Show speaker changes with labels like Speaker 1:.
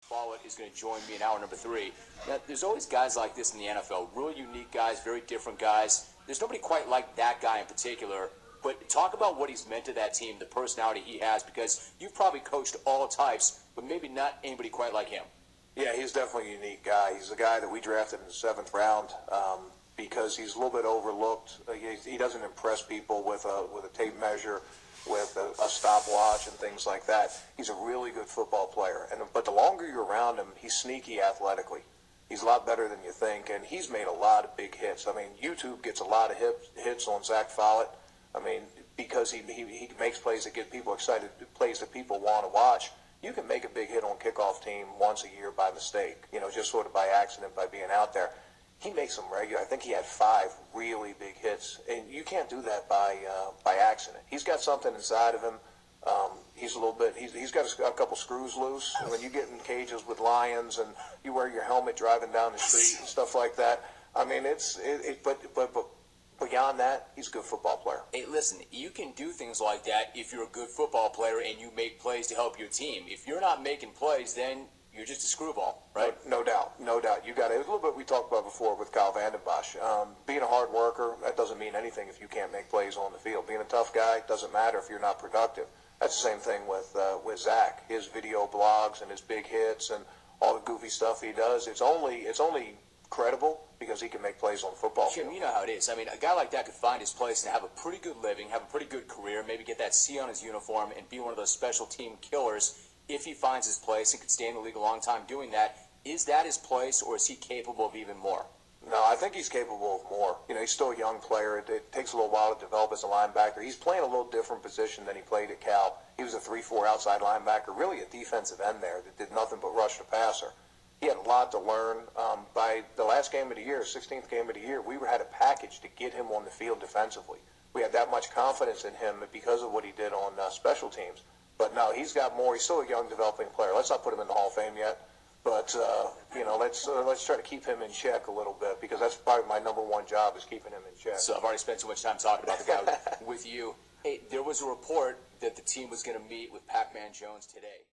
Speaker 1: Follett is going to join me in hour number 3. Now, there's always guys like this in the NFL, really unique guys, very different guys. There's nobody quite like that guy in particular, but talk about what he's meant to that team, the personality he has, because you've probably coached all types, but maybe not anybody quite like him.
Speaker 2: Yeah, he's definitely a unique guy. He's a guy that we drafted in the 7th round because he's a little bit overlooked. He doesn't impress people with a tape measure, with a stopwatch and things like that. He's a really good football player. But the longer you're around him, he's sneaky athletically. He's a lot better than you think, and he's made a lot of big hits. I mean, YouTube gets a lot of hits on Zack Follett. I mean, because he makes plays that get people excited, plays that people want to watch. You can make a big hit on kickoff team once a year by mistake, just sort of by accident, by being out there. He makes them regular. I think he had 5 really big hits, and you can't do that by accident. He's got something inside of him. He's a little bit. He's got a couple screws loose. When you get in cages with lions and you wear your helmet driving down the street and stuff like that. I mean, but beyond that, he's a good football player.
Speaker 1: Hey, listen, you can do things like that if you're a good football player and you make plays to help your team. If you're not making plays, then you're just a screwball, right?
Speaker 2: No doubt, no doubt. You got it. A little bit we talked about before with Kyle Vanden Bosch. Being a hard worker, that doesn't mean anything if you can't make plays on the field. Being a tough guy doesn't matter if you're not productive. That's the same thing with Zach. His video blogs and his big hits and all the goofy stuff he does. It's only credible because he can make plays on the football field.
Speaker 1: Jim, you know how it is. I mean, a guy like that could find his place and have a pretty good living, have a pretty good career, maybe get that C on his uniform and be one of those special team killers if he finds his place and could stay in the league a long time doing that. Is that his place, or is he capable of even more?
Speaker 2: No, I think he's capable of more. He's still a young player. It takes a little while to develop as a linebacker. He's playing a little different position than he played at Cal. He was a 3-4 outside linebacker, really a defensive end there that did nothing but rush the passer. He had a lot to learn. By the last game of the year, 16th game of the year, we had a package to get him on the field defensively. We had that much confidence in him because of what he did on special teams. But no, he's got more. He's still a young developing player. Let's not put him in the Hall of Fame yet. But, let's try to keep him in check a little bit because that's probably my #1 job is keeping him in check.
Speaker 1: So I've already spent so much time talking about the guy with you. Hey, there was a report that the team was going to meet with Pac-Man Jones today.